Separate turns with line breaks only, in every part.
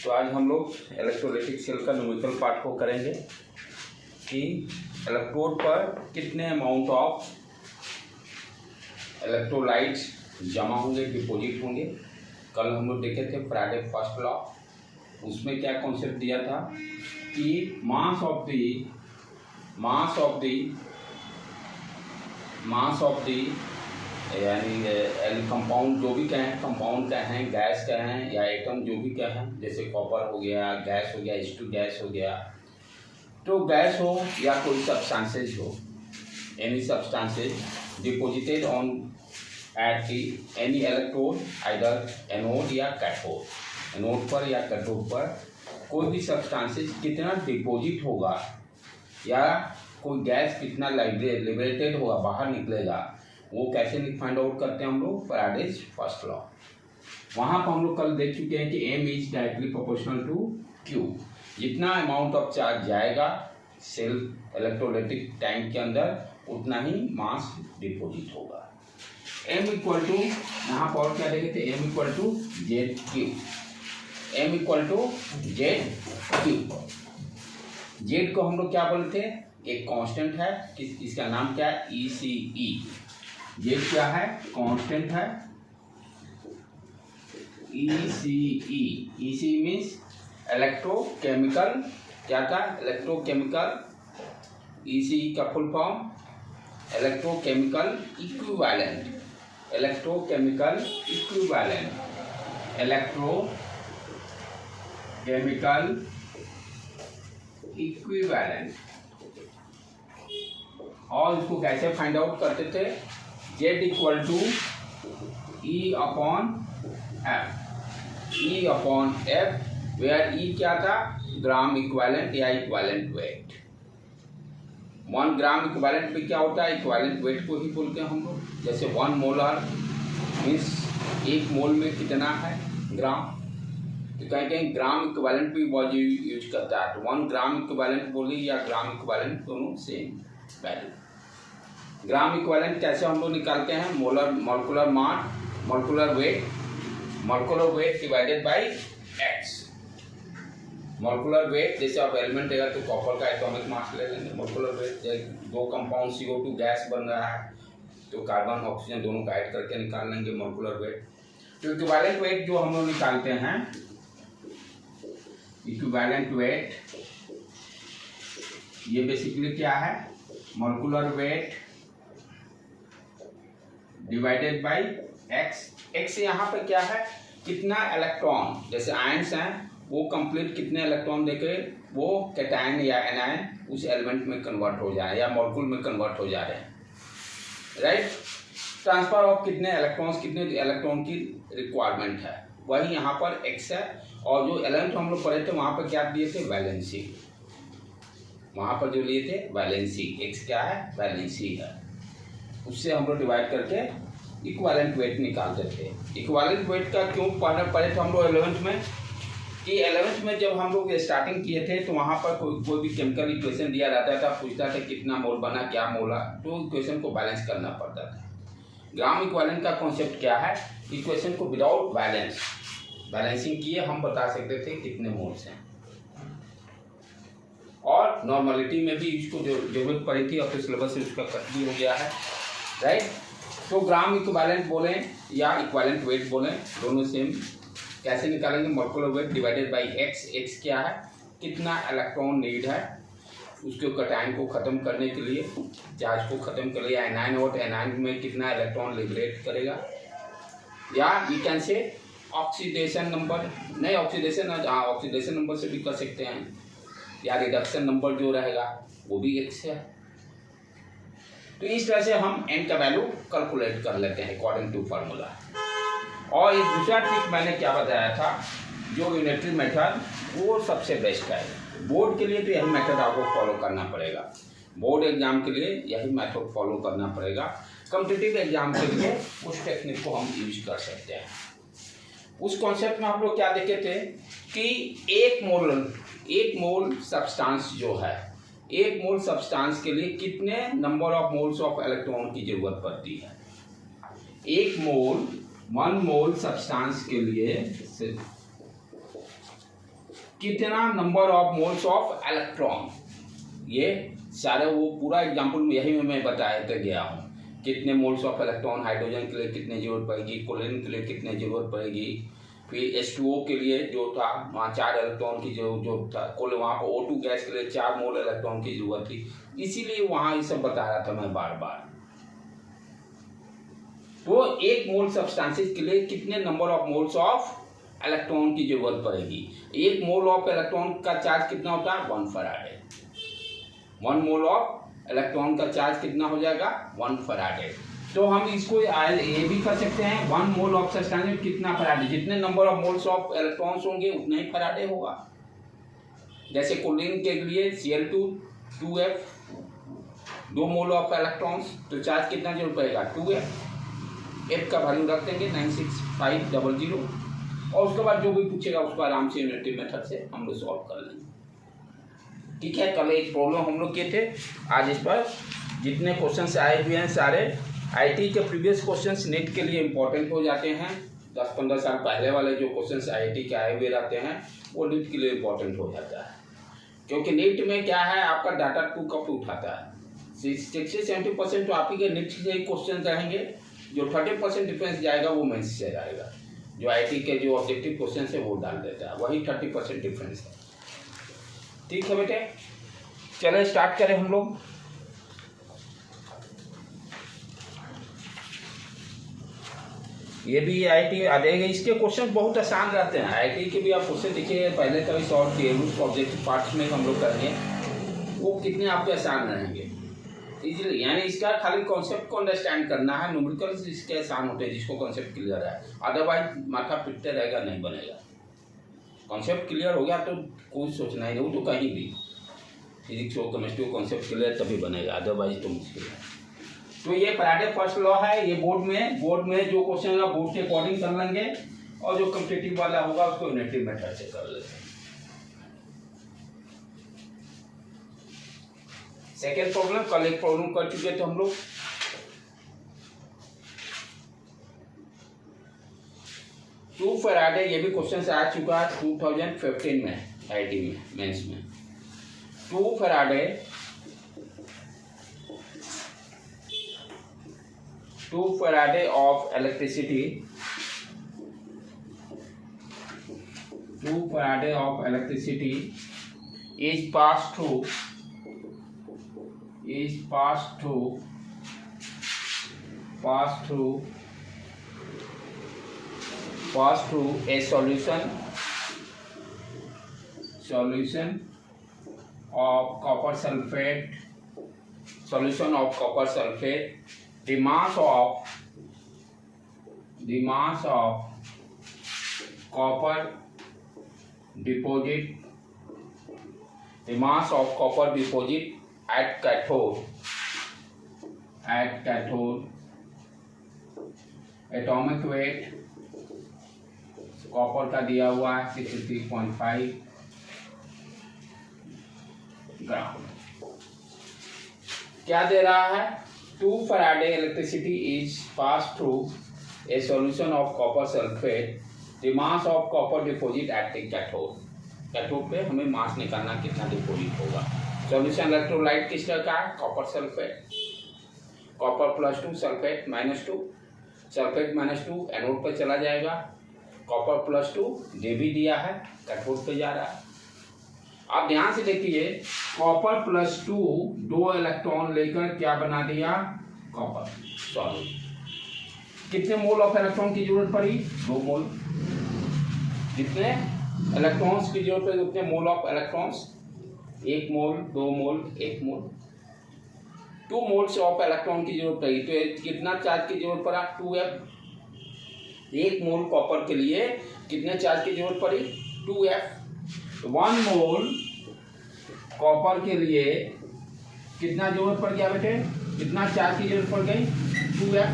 तो आज हम लोग इलेक्ट्रोलाइटिक सेल का न्यूमेरिकल पार्ट को करेंगे कि इलेक्ट्रोड पर कितने अमाउंट ऑफ इलेक्ट्रोलाइट्स जमा होंगे, डिपॉजिट होंगे। कल हम लोग देखे थे फैराडे फर्स्ट लॉ, उसमें क्या कॉन्सेप्ट दिया था कि मास ऑफ दी यानी कंपाउंड जो भी कहें, कंपाउंड कहें, गैस कहें या एटम जो भी कहें, जैसे कॉपर हो गया, गैस हो गया, H2 गैस हो गया, तो गैस हो या कोई सब्सटेंसेज हो, any substances deposited on at any electrode either anode या कैथोड, एनोड पर या कैथोड पर कोई भी सब्सटेंसेज कितना डिपॉजिट होगा या कोई गैस कितना लिबरेटेड होगा, बाहर निकलेगा, वो कैसे फाइंड आउट करते हैं हम लोग, फैराडेज फर्स्ट लॉ। वहाँ पर हम लोग कल देख चुके हैं कि M is directly proportional to Q। जितना अमाउंट ऑफ चार्ज जाएगा सेल इलेक्ट्रोलाइटिक टैंक के अंदर उतना ही मास डिपॉजिट होगा। M इक्वल टू, यहाँ पर क्या देखे थे, M equal to ZQ, M equal to ZQ। Z को हम लोग क्या बोलते थे, एक कांस्टेंट है, इसका नाम क्या है, ECE। ये क्या है, कांस्टेंट है, ECE। ECE मीन्स इलेक्ट्रोकेमिकल, क्या था, इलेक्ट्रोकेमिकल। ECE का full form electrochemical equivalent, electrochemical equivalent, electrochemical equivalent. और इसको कैसे फाइंड आउट करते थे, Z equal to E upon F, where E क्या था, ग्राम इक्विवेलेंट या इक्विवेलेंट वेट। 1 ग्राम इक्विवेलेंट पे क्या होता है, इक्विवेलेंट वेट को ही बोलते हैं हम लोग। जैसे 1 मोलर मीन्स 1 मोल में कितना है ग्राम, तो कहीं ग्राम इक्विवेलेंट भी बहुत यूज करता है। तो 1 ग्राम इक्विवेलेंट बोली या ग्राम इक्विवेलेंट दोनों सेम वैल्यू। ग्राम इक्विवेलेंट कैसे हम लोग निकालते हैं, molecular mass, molecular weight divided by X. Molecular weight जैसे आप एलिमेंट देगा तो कॉपर का एटॉमिक मास ले लेंगे। मोलकुलर वेट, दो कंपाउंड CO2 गैस बन रहा है तो कार्बन ऑक्सीजन दोनों का ऐड करके निकाल लेंगे मोलकुलर वेट। तो इक्विवेलेंट वेट जो हम लोग निकालते हैं, इक्विवेलेंट वेट ये बेसिकली क्या है, molecular weight divided by x. X यहाँ पे क्या है, कितना इलेक्ट्रॉन, जैसे आयंस हैं वो कंप्लीट कितने इलेक्ट्रॉन देके वो कैटायन या एनायन उस एलिमेंट में कन्वर्ट हो जाए या मॉलिक्यूल में कन्वर्ट हो जा रहे हैं, राइट। ट्रांसफर ऑफ कितने इलेक्ट्रॉन की रिक्वायरमेंट है, वही यहाँ पर एक्स है। और जो एलिमेंट हम लोग पढ़े थे वहाँ पर क्या दिए थे, वैलेंसी, वहाँ पर जो लिए थे वैलेंसी, एक्स क्या है, वैलेंसी है, उससे हम लोग डिवाइड करके इक्विवेलेंट वेट निकालते थे। इक्विवेलेंट वेट का क्यों पढ़े थे हम लोग 11th में, कि 11th में जब हम लोग स्टार्टिंग किए थे तो वहाँ पर कोई भी केमिकल इक्वेशन दिया रहता था, पूछता था कितना मोल बना, क्या मोला, तो इक्वेशन को बैलेंस करना पड़ता था। ग्राम इक्विवेलेंट का कॉन्सेप्ट क्या है, इक्वेशन को विदाउट बैलेंसिंग किए हम बता सकते थे कितने मोल्स हैं। और नॉर्मलिटी में भी इसको जो जरूरत पड़ी थी, अब तो सिलेबस से उसका कट भी हो गया है, राइट। तो ग्राम इक्विवेलेंट बोलें या इक्विवेलेंट वेट बोलें, दोनों सेम। कैसे निकालेंगे, molecular weight divided by x. X क्या है, कितना इलेक्ट्रॉन नीड है उसके कैटायन को ख़त्म करने के लिए, चार्ज को ख़त्म कर लिया, एनायन और एनायन में कितना इलेक्ट्रॉन लिबरेट करेगा, या we can say oxidation number, नहीं ऑक्सीडेशन, हाँ ऑक्सीडेशन नंबर से भी कर सकते हैं, या रिडक्शन नंबर जो रहेगा वो भी एक्स है। तो इस तरह से हम n का वैल्यू कैलकुलेट कर लेते हैं अकॉर्डिंग टू फार्मूला। और एक दूसरा ट्रिक मैंने क्या बताया था, जो यूनिटरी मेथड वो सबसे बेस्ट है। बोर्ड के लिए तो यही मेथड आपको फॉलो करना पड़ेगा, बोर्ड एग्जाम के लिए यही मेथड फॉलो करना पड़ेगा। कॉम्पिटिटिव एग्जाम के लिए उस टेक्निक को हम यूज कर सकते हैं। उस कॉन्सेप्ट में हम लोग क्या देखे थे कि एक मोल सब्सटेंस जो है, एक मोल सब्सटेंस के लिए कितने number of moles of electron की जरूरत पड़ती है। 1 मोल सब्सटेंस के लिए कितना number of moles of electron, ये सारे वो पूरा एग्जाम्पल यही मैं बताया गया हूँ। कितने मोल्स ऑफ इलेक्ट्रॉन हाइड्रोजन के लिए कितने जरूरत पड़ेगी, क्लोरीन के लिए कितने जरूरत पड़ेगी, फिर H2O के लिए जो था वहाँ 4 इलेक्ट्रॉन की जो था, कुल वहाँ पर O2 गैस के लिए 4 मोल इलेक्ट्रॉन की जरूरत थी। इसीलिए वहाँ ये सब बता रहा था मैं बार बार। तो 1 मोल सब्सटेंसेस के लिए कितने number of moles of electron की जरूरत पड़ेगी। 1 मोल ऑफ इलेक्ट्रॉन का चार्ज कितना होता है, 1 फैराडे। 1 मोल ऑफ इलेक्ट्रॉन का चार्ज कितना हो जाएगा, 1 फैराडे। तो हम इसको ये भी कर सकते हैं, 1 मोल ऑफ सब्सटेंस में कितना फैराडे, जितने number of moles of electrons होंगे उतना ही फैराडे होगा। जैसे क्लोरीन के लिए Cl2 2f, 2 mole of electrons, तो चार्ज कितना जरूर पड़ेगा, 2f। f का वैल्यू रख देंगे 96500 और उसके बाद जो भी पूछेगा उसको आराम से यूनिटी मेथड से हम लोग सॉल्व कर लेंगे। ठीक है, कल एक प्रॉब्लम हम लोग किए थे, आज इस पर जितने क्वेश्चंस आए हुए हैं सारे आईटी के प्रीवियस क्वेश्चंस नेट के लिए इंपॉर्टेंट हो जाते हैं। 10-15 साल पहले वाले जो क्वेश्चंस आईटी के आए हुए रहते हैं वो नेट के लिए इंपॉर्टेंट हो जाता है, क्योंकि नेट में क्या है, आपका डाटा 2 कप उठाता है। 60-70% तो आप ही के नेट से ही क्वेश्चन रहेंगे, जो 30% डिफरेंस जाएगा वो मेंस से जाएगा। जो आईटी के जो ऑब्जेक्टिव क्वेश्चन है वो डाल देता है, वही 30% डिफरेंस है। ठीक है बेटे, चलो स्टार्ट करें हम लोग। ये भी आईटी आ जाएगा, इसके क्वेश्चन बहुत आसान रहते हैं। आईटी के भी आप क्वेश्चन देखिए, पहले कभी सॉल्व किए, उसको ऑब्जेक्टिव पार्ट्स में हम लोग करेंगे, वो कितने आपके आसान रहेंगे इजीली। यानी इसका खाली कॉन्सेप्ट को अंडरस्टैंड करना है। न्यूमेरिकल्स इसके आसान होते हैं जिसको कॉन्सेप्ट क्लियर है, अदरवाइज माथा पिटते रहेगा, नहीं बनेगा। कॉन्सेप्ट क्लियर हो गया तो कोई सोचना ही नहीं, वो तो कहीं भी फिजिक्स हो केमिस्ट्री हो कॉन्सेप्ट क्लियर तभी बनेगा, अदरवाइज तो मुश्किल है। तो ये फैराडे फर्स्ट लॉ है। ये बोर्ड में जो क्वेश्चन होगा बोर्ड के अकॉर्डिंग कर लेंगे, और जो कम्पिटिटिव वाला होगा उसको यूनिटी मेथड से कर लेंगे। सेकेंड प्रॉब्लम, कल एक प्रॉब्लम कर चुके थे हम लोग। टू फैराडे, ये भी क्वेश्चन आ चुका है 2015 में आईटी में मेंस में। 2 Faraday 2 Faraday of electricity, 2 Faraday of electricity is passed through a solution of copper sulfate. The mass of copper deposit at cathode, atomic weight copper का दिया हुआ है 63.5 ग्राम। क्या दे रहा है, 2 Faraday electricity is pass through a solution of copper sulphate, the mass of copper deposit eight the cathode. Cathode पे हमें मास निकालना कितना डिपॉजिट होगा। सॉल्यूशन इलेक्ट्रोलाइट किस तरह का है, copper sulphate, copper +2 sulphate -2, sulphate -2 anode पर चला जाएगा, कॉपर +2 जे भी दिया है कैथोड पे जा रहा है। आप ध्यान से देखिए, कॉपर +2 2 इलेक्ट्रॉन लेकर क्या बना दिया, कॉपर सॉल्यूट। कितने मोल ऑफ इलेक्ट्रॉन की जरूरत पड़ी, 2 मोल। जितने इलेक्ट्रॉन्स की जरूरत पड़ी उतने mole of electrons, 1 mole 2 mole 1 mole, 2 moles of electron की जरूरत पड़ी। तो कितना चार्ज की जरूरत पड़ा, 2f। 1 मोल कॉपर के लिए कितने चार्ज की जरूरत पड़ी, 2f। 1 मोल कॉपर के लिए कितना जरूरत पड़ गया बेटे, कितना चार्ज की जरूरत पड़ गई, 2f।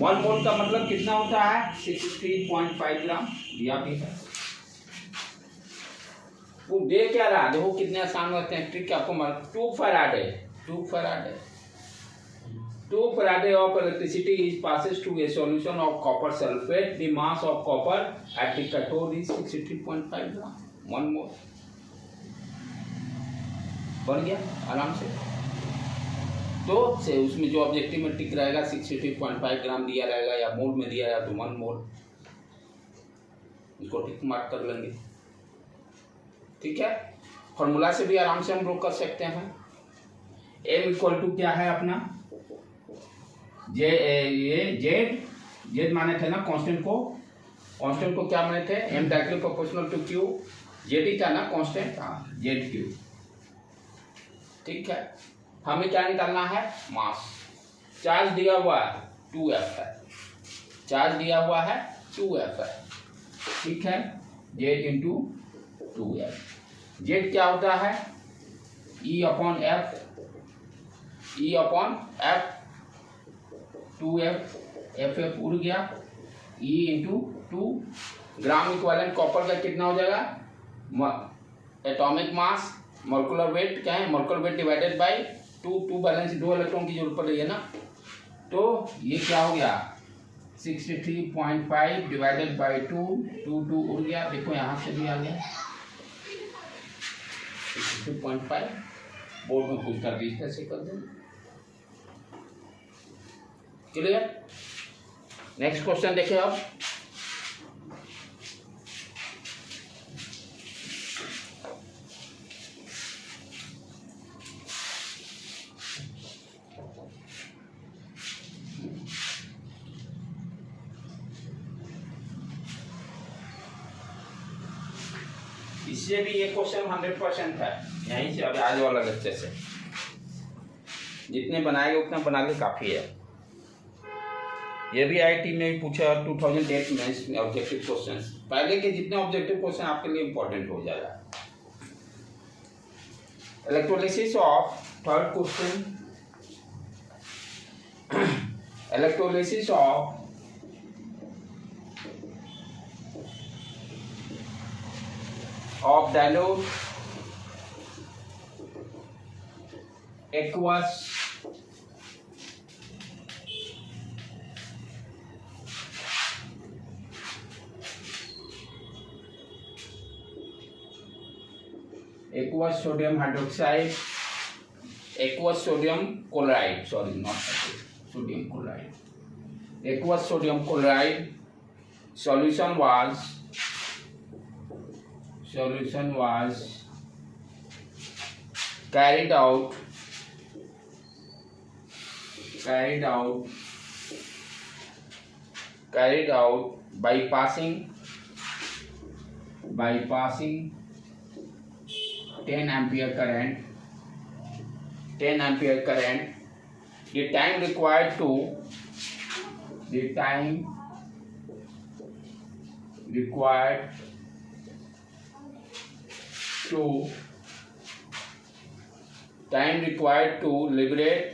1 मोल का मतलब कितना होता है, 63.5 ग्राम दिया भी है। वो दे क्या रहा, देखो कितने आसान होते हैं ट्रिक आपको मालूम। 2 Faraday of electricity is passes through a solution of copper sulfate. The mass of copper at the cathode is 63.5 ग्राम। 1 मोल बन गया आराम से। तो से उसमें जो ऑब्जेक्टिव में टिक रहेगा 63.5 ग्राम दिया रहेगा या मोल में दिया है तो 1 मोल, इसको टिक मार्क कर लेंगे। ठीक है, फॉर्मूला से भी आराम से हम लोग कर सकते हैं। m इक्वल टू क्या है अपना जेड माने थे ना कांस्टेंट को क्या माने थे, m directly proportional to q, Z ही था ना कांस्टेंट, हाँ जेड क्यू। ठीक है, हमें क्या निकालना है, मास। चार्ज दिया हुआ है 2f है, चार्ज दिया हुआ है 2f है। ठीक है, जेड इंटू 2f। जेड क्या होता है, E upon F, E upon F, 2f, F उड़ गया, E इंटू 2। ग्राम इक्विवेलेंट कॉपर का कितना हो जाएगा, एटॉमिक मास मोलिकुलर वेट क्या है, molecular weight divided by 2 balance 2 electron की जरूरत पड़ रही है ना, तो ये क्या हो गया 63.5 डिवाइडेड बाय 2 उड़ गया, देखो यहाँ से भी आ गया 62.5। बोर्ड में पूछता रजिस्टर से कर दें। क्लियर, नेक्स्ट क्वेश्चन देखिए अब। इससे भी ये क्वेश्चन 100% है, यहीं से अभी आज वाला लेक्चर से जितने बनाएंगे उतना बना ले काफ़ी है। ये भी आईटी में पूछा 2008 में ऑब्जेक्टिव क्वेश्चंस, पहले के जितने ऑब्जेक्टिव क्वेश्चन आपके लिए इंपॉर्टेंट हो जाएगा। Electrolysis of, third question, electrolysis of dilute aqueous sodium hydroxide, aqueous sodium chloride, sorry not sodium chloride, aqueous sodium chloride solution was carried out by passing 10 ampere current. The time required to liberate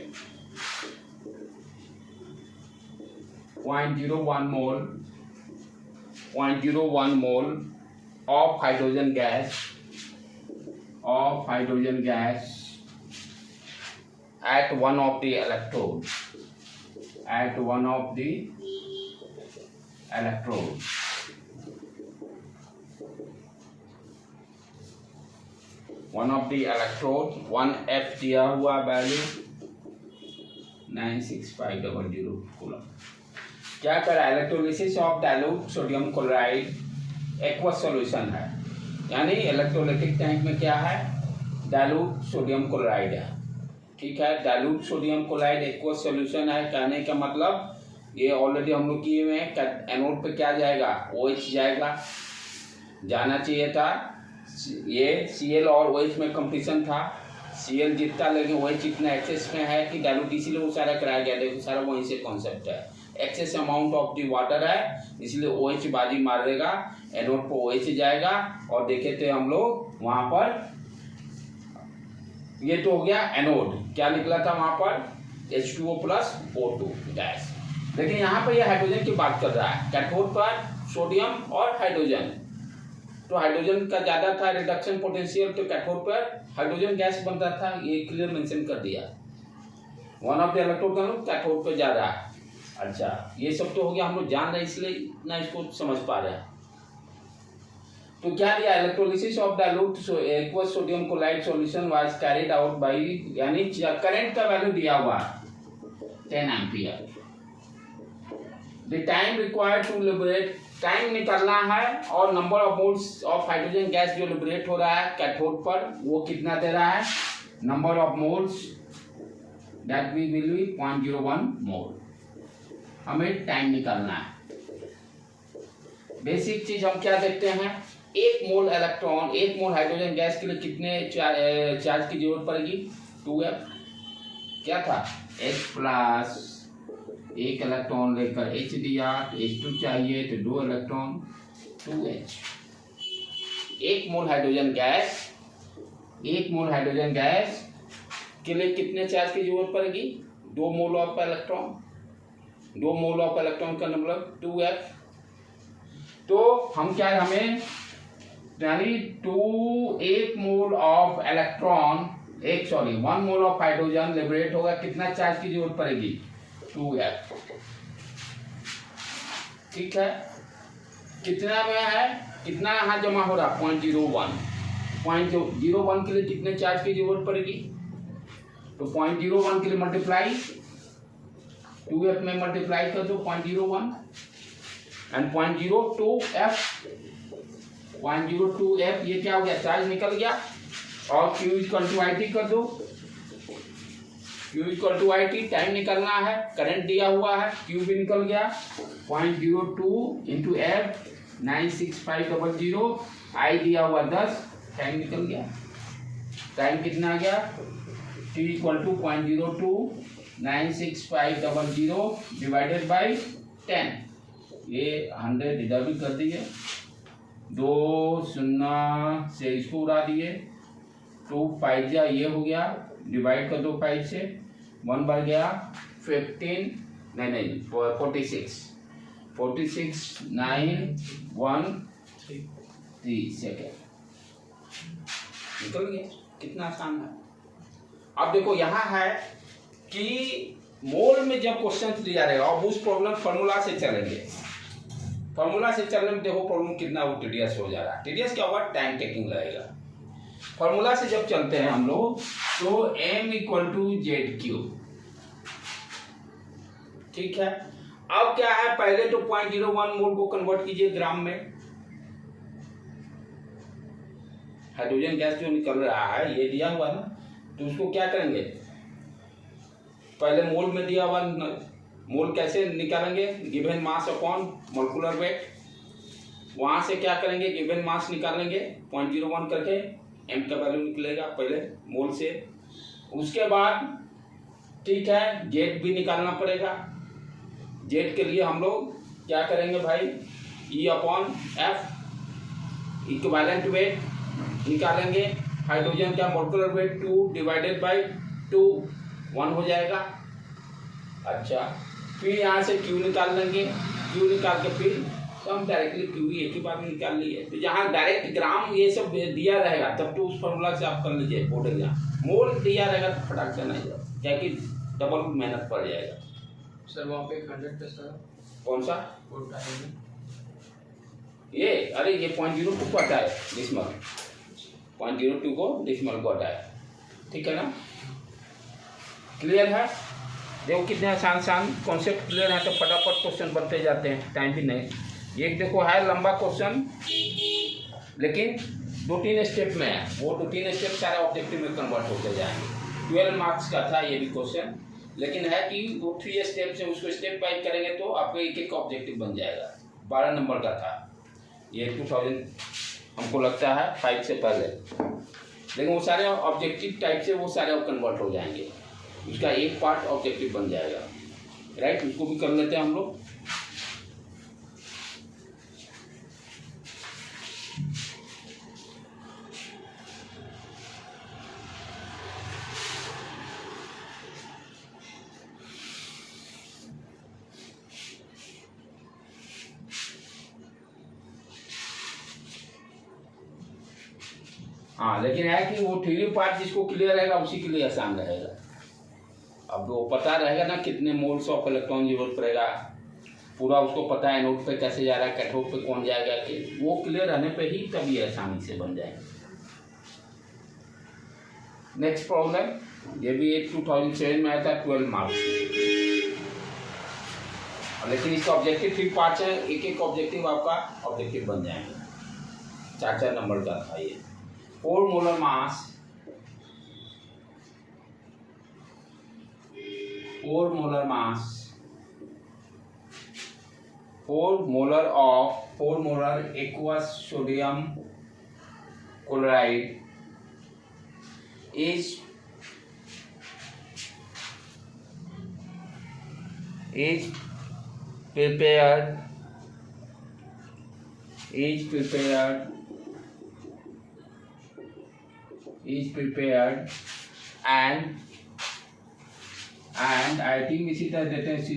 0.01 mole of hydrogen gas at one of the electrodes. One of the electrodes, 1F दिया हुआ value 96500 coulomb. क्या करा, electrolysis of dilute sodium chloride aqueous solution है, यानी electrolytic tank में क्या है, dilute sodium chloride है। ठीक है, dilute sodium chloride aqueous solution है, कहने का मतलब ये ऑलरेडी हम लोग किए हुए हैं। एनोड पे क्या जाएगा, OH जाएगा, जाना चाहिए था। ये Cl और OH में कंपटीशन था, Cl जीतता, लेकिन OH इतना एक्सेस में है कि डाइल्यूट, इसीलिए वो सारा कराया गया। देखो सारा वहीं से कॉन्सेप्ट है, excess amount of the water है, इसलिए OH बाजी मार देगा, एनोड पर OH जाएगा। और देखे थे हम लोग वहां पर, ये तो हो गया एनोड, क्या निकला था वहां पर H2O प्लस O2 गैस। लेकिन यहाँ पर ये हाइड्रोजन की बात कर रहा है, कैथोड पर सोडियम और हाइड्रोजन, तो हाइड्रोजन का ज्यादा था रिडक्शन पोटेंशियल, तो कैथोड पर हाइड्रोजन गैस बनता था, ये क्लियर मेंशन कर दिया। वन ऑफ द इलेक्ट्रोड का कैथोड पे ज्यादा है। अच्छा, ये सब तो हो गया, हम लोग जान रहे इसलिए इतना इसको समझ पा रहे हैं। तो क्या दिया, electrolysis of dilute aqueous sodium chloride solution was carried out by, यानी करंट का वैल्यू दिया हुआ 10 ampere. The time required to liberate, time निकालना है, और number of moles of hydrogen gas जो लिबरेट हो रहा है कैथोड पर वो कितना दे रहा है, number of moles that we will be 0.01 mole. हमें टाइम निकालना है। बेसिक चीज हम क्या देखते हैं, 1 मोल इलेक्ट्रॉन, 1 मोल हाइड्रोजन गैस के लिए कितने चार्ज की जरूरत पड़ेगी, 2f। क्या था, H प्लस 1 इलेक्ट्रॉन लेकर H दिया, H2 चाहिए तो 2 इलेक्ट्रॉन 2H। 1 मोल हाइड्रोजन गैस, 1 मोल हाइड्रोजन गैस के लिए कितने चार्ज की जरूरत पड़ेगी, 2 mole of electron. 2 mole of electron का मतलब 2f। तो हम क्या, हमें यानी 1 mole of electron, 1 mole of hydrogen liberate होगा, कितना चार्ज की जरूरत पड़ेगी, 2f। ठीक है, कितना में है, कितना यहाँ जमा हो रहा, 0.01। 0.01 के लिए कितने चार्ज की जरूरत पड़ेगी, तो 0.01 के लिए मल्टीप्लाई 2f में मल्टीप्लाई कर दो 0.01 एंड 0.02f। 0.02f ये क्या हो गया, चार्ज निकल गया, और Q = IT कर दो। Q = IT, टाइम निकलना है, करंट दिया हुआ है, Q भी निकल गया, 0.02 × F 96500, I दिया हुआ 10, टाइम निकल गया। टाइम कितना आ गया, T = 0.02 96500 डिवाइडेड बाई 10। ये 100 इधर भी कर दिए, 2 0 से इसको उड़ा दिए, 2 5 ये हो गया, डिवाइड कर दो 5 से, 1 बढ़ गया 15, नहीं 46 9 1 3 सेकेंड निकल गया। कितना आसान है। अब देखो यहाँ है कि मोल में जब क्वेश्चन दिया रहेगा, अब उस प्रॉब्लम फार्मूला से चलेंगे। फार्मूला से चलने में देखो प्रॉब्लम कितना वो टीडीएस हो जा रहा है। टीडीएस क्या होगा, टाइम टेकिंग लगेगा। फार्मूला से जब चलते हैं हम लोग तो m = ZQ। ठीक है, अब क्या है, पहले तो 0.01 मोल को कन्वर्ट कीजिए ग्राम में। हाइड्रोजन गैस जो निकल रहा है ये दिया हुआ ना, तो उसको क्या करेंगे, पहले मोल में दिया हुआ, मोल कैसे निकालेंगे, given mass upon molecular weight. वहां से क्या करेंगे, गिवन मास निकालेंगे 0.01 करके, m का वैल्यू निकलेगा पहले मोल से। उसके बाद ठीक है, जेड भी निकालना पड़ेगा। जेड के लिए हम लोग क्या करेंगे भाई, E/F इक्विवेलेंट वेट निकालेंगे। हाइड्रोजन का मोलिकुलर वेट 2 डिवाइडेड बाई 2 1 हो जाएगा। अच्छा, फिर यहाँ से Q निकाल लेंगे। Q निकाल के फिर तो हम डायरेक्टली Q एक ही बार में निकाल लिए। तो जहाँ डायरेक्ट ग्राम ये सब दिया रहेगा तब तो उस फॉर्मूला से आप कर लीजिए बोर्ड एग्जाम। मोल दिया रहेगा तो फटाक से नहीं जाओ, क्या कि डबल मेहनत पड़ जाएगा।
सर वहाँ पे 100 पे सर
कौन सा ये, अरे ये 0.02 को हटाए डिसमल, 0.02 को डिसमल को हटाए। ठीक है ना, क्लियर है। देखो कितने आसान कॉन्सेप्ट क्लियर है, तो फटाफट क्वेश्चन बनते जाते हैं, टाइम भी नहीं। ये देखो है लंबा क्वेश्चन, लेकिन 2-3 स्टेप में है। वो 2-3 स्टेप सारे ऑब्जेक्टिव में कन्वर्ट होते जाएंगे। 12 मार्क्स का था ये भी क्वेश्चन, लेकिन है कि वो 3 स्टेप से उसको स्टेप बाय करेंगे तो आपको एक ऑब्जेक्टिव बन जाएगा। 12 नंबर का था ये, 2000 हमको लगता है 5 से पहले, लेकिन वो सारे ऑब्जेक्टिव टाइप से वो सारे कन्वर्ट हो जाएंगे। उसका एक पार्ट ऑब्जेक्टिव बन जाएगा, राइट। उसको भी कर लेते हैं हम लोग। हाँ, लेकिन है कि वो थ्योरी पार्ट जिसको क्लियर रहेगा उसी के लिए आसान रहेगा। अब वो पता रहेगा ना कितने मोल्स ऑफ इलेक्ट्रॉन जरूरत पड़ेगा, पूरा उसको पता है एनोड पे कैसे जा रहा है, कैथोड पे कौन जाएगा, कि वो क्लियर रहने पे ही तभी आसानी से बन जाएंगे। नेक्स्ट प्रॉब्लम, ये भी 2007 में आया था, 12 मार्क्स, लेकिन इसका ऑब्जेक्टिव 3 पार्ट्स है, एक एक ऑब्जेक्टिव आपका ऑब्जेक्टिव बन जाएंगे। 4 नंबर का था ये। 4 molar mass, 4 molar mass, 4 molar of 4 molar aqueous sodium chloride is prepared and I think we see that data is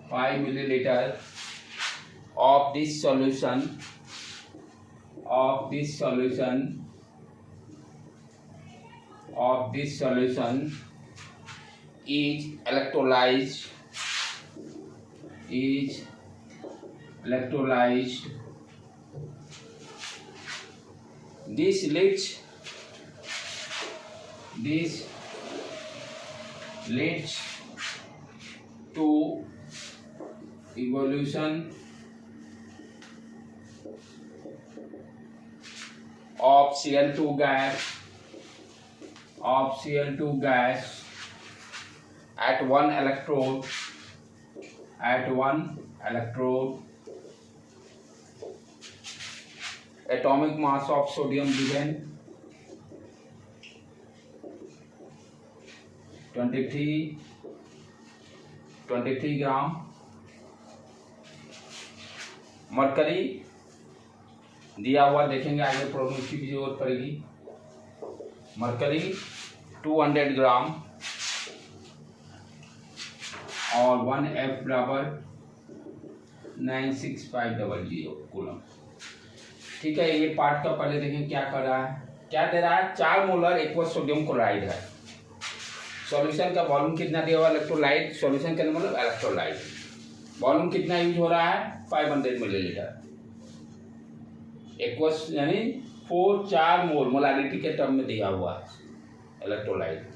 5 milliliter of this solution is electrolyzed this leads to evolution of Cl2 gas at one electrode atomic mass of sodium given 23 gram, mercury दिया हुआ, देखेंगे आगे problem की भी जरूरत पड़ेगी। Mercury 200 ग्राम और 1F बराबर 96500 कूलम। ठीक है, ये पार्ट का पहले देखें क्या कर रहा है, क्या दे रहा है। 4 मोलर एक्वस सोडियम क्लोराइड है। सॉल्यूशन का वॉल्यूम कितना दिया हुआ, इलेक्ट्रोलाइट, सॉल्यूशन का मतलब इलेक्ट्रोलाइट, वॉल्यूम कितना यूज हो रहा है 500 मिलीलीटर। एक्वस यानी 4 मोल मोलारिटी के टर्म में दिया हुआ है electrolyte.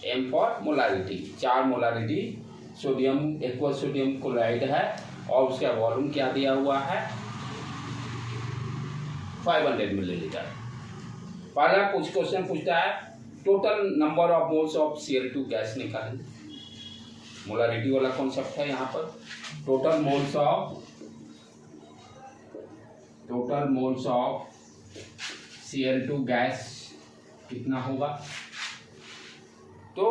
M for molarity, 4 molarity sodium aqueous sodium chloride है और उसका वॉल्यूम क्या दिया हुआ है 500 मिलीलीटर। पहला कुछ क्वेश्चन पूछता है total number of moles of Cl2 gas निकालें। मोलारिटी वाला कॉन्सेप्ट है यहाँ पर। Total moles of Cl2 gas कितना होगा, तो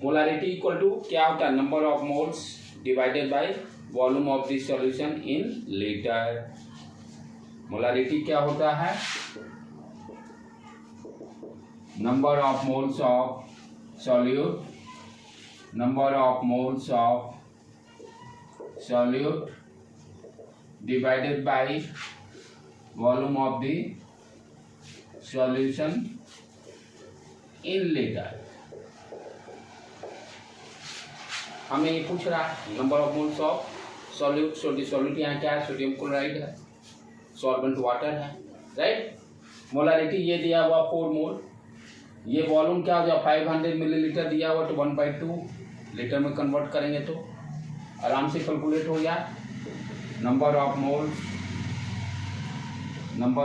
मोलारिटी इक्वल टू क्या होता है, number of moles divided by volume of this solution in litre. Molarity क्या होता है, number of moles of solute divided by volume of the solution in liter। हमें ये पूछ रहा है number of moles of solute. Solute यहाँ क्या है, सोडियम क्लोराइड है, सॉल्वेंट वाटर है, राइट। मोलारिटी ये दिया हुआ 4 मोल, ये वॉल्यूम क्या हो जाए 500 मिलीलीटर दिया हुआ, तो 1/2 लीटर में कन्वर्ट करेंगे तो आराम से कैलकुलेट हो गया। Number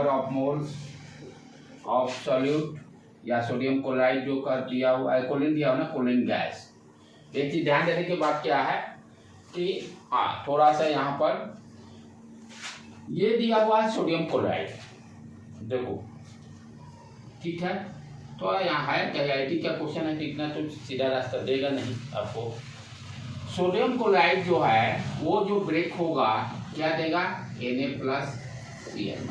of moles of solute या सोडियम क्लोराइड जो कर दिया हुआ है, कोलिन दिया हुआ ना, कोलिन गैस। एक चीज ध्यान देने की बात क्या है कि हाँ थोड़ा सा यहाँ पर ये दिया हुआ है सोडियम क्लोराइड, देखो ठीक है। तो यहाँ है KIT का क्वेश्चन है, इतना तो सीधा रास्ता देगा नहीं आपको। सोडियम क्लोराइड जो है वो जो ब्रेक होगा क्या देगा, Na+Cl-।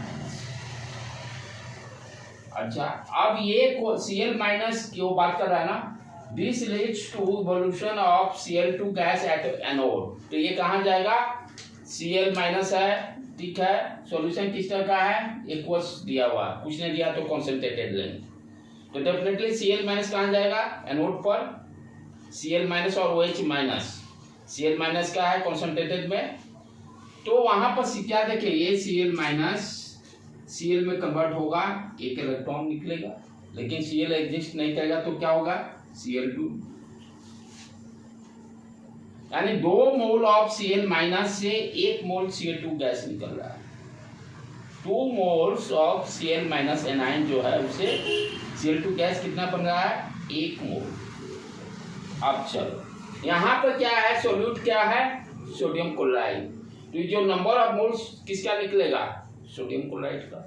अच्छा, अब ये Cl- क्यों बात कर रहा है ना, this leads to evolution of Cl2 gas at anode. तो ये कहाँ जाएगा, Cl- है, ठीक है। सॉल्यूशन किस तरह का है, एक्वस दिया हुआ, कुछ नहीं दिया तो कॉन्सेंट्रेटेड लेंगे, तो डेफिनेटली Cl- कहाँ जाएगा, एनोड पर Cl- और OH-। Cl माइनस का है कॉन्सेंट्रेटेड में, तो वहां पर क्या देखे ये Cl माइनस Cl में कन्वर्ट होगा, एक इलेक्ट्रॉन निकलेगा, लेकिन Cl एग्जिस्ट नहीं करेगा तो क्या होगा Cl2, यानी 2 मोल ऑफ Cl माइनस से 1 मोल Cl2 गैस निकल रहा है। 2 moles of Cl minus anion जो है उससे Cl2 गैस कितना बन रहा है 1 मोल। अब चलो यहाँ पर क्या है, सोल्यूट क्या है सोडियम क्लोराइड, तो जो नंबर ऑफ मोल्स किसका निकलेगा सोडियम क्लोराइड का,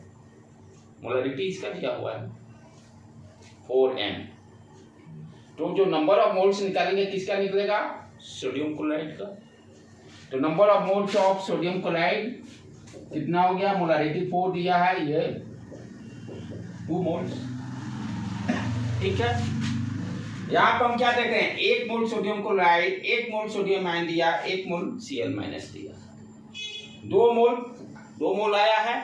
मोलरिटी इसका दिया हुआ है 4m, तो जो नंबर ऑफ मोल्स निकालेंगे किसका निकलेगा सोडियम क्लोराइड का। तो number of moles of sodium chloride कितना हो गया, मोलरिटी 4 दिया है, ये 2 मोल्स। ठीक है, यहाँ पर हम क्या देख रहे हैं 1 मोल सोडियम क्लोराइड, 1 मोल सोडियम आयन दिया, 1 मोल Cl माइनस दिया, 2 मोल आया है।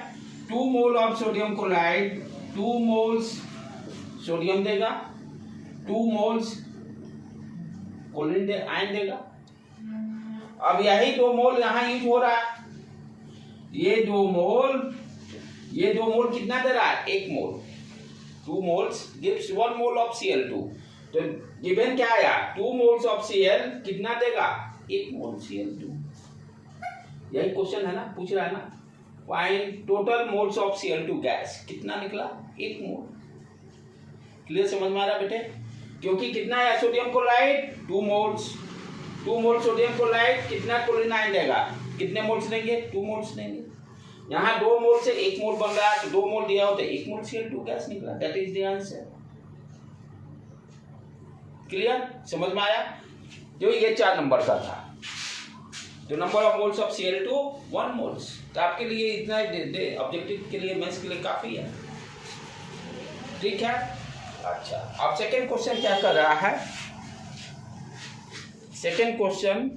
2 mole of sodium chloride 2 moles sodium देगा, 2 मोल्स क्लोरीन आयन देगा। अब यही 2 मोल यहाँ यूज हो रहा है, ये 2 मोल कितना दे रहा है 1 मोल, 2 moles gives 1 mole of Cl2, तो गिवन क्या आया 2 मोल्स ऑफ Cl कितना देगा 1 मोल Cl2, यही क्वेश्चन है ना, पूछ रहा है ना, find total moles of Cl2 gas, कितना निकला 1 मोल। क्लियर, समझ में आ रहा बेटे, क्योंकि कितना है सोडियम क्लोराइड 2 मोल्स, 2 मोल सोडियम क्लोराइड कितना क्लोरीन आयन देगा, कितने मोल्स देंगे 2 मोल्स देंगे, यहाँ 2 मोल से 1 मोल बन रहा है, तो 2 मोल दिया होता है 1 मोल Cl2 गैस निकला, that is the answer. Clear, समझ में आया, जो ये 4 नंबर का था, तो number of moles of Cl2 1 moles, तो आपके लिए इतना ऑब्जेक्टिव के लिए मेंस के लिए काफी है। ठीक है, अच्छा अब सेकंड क्वेश्चन क्या कर रहा है, सेकंड क्वेश्चन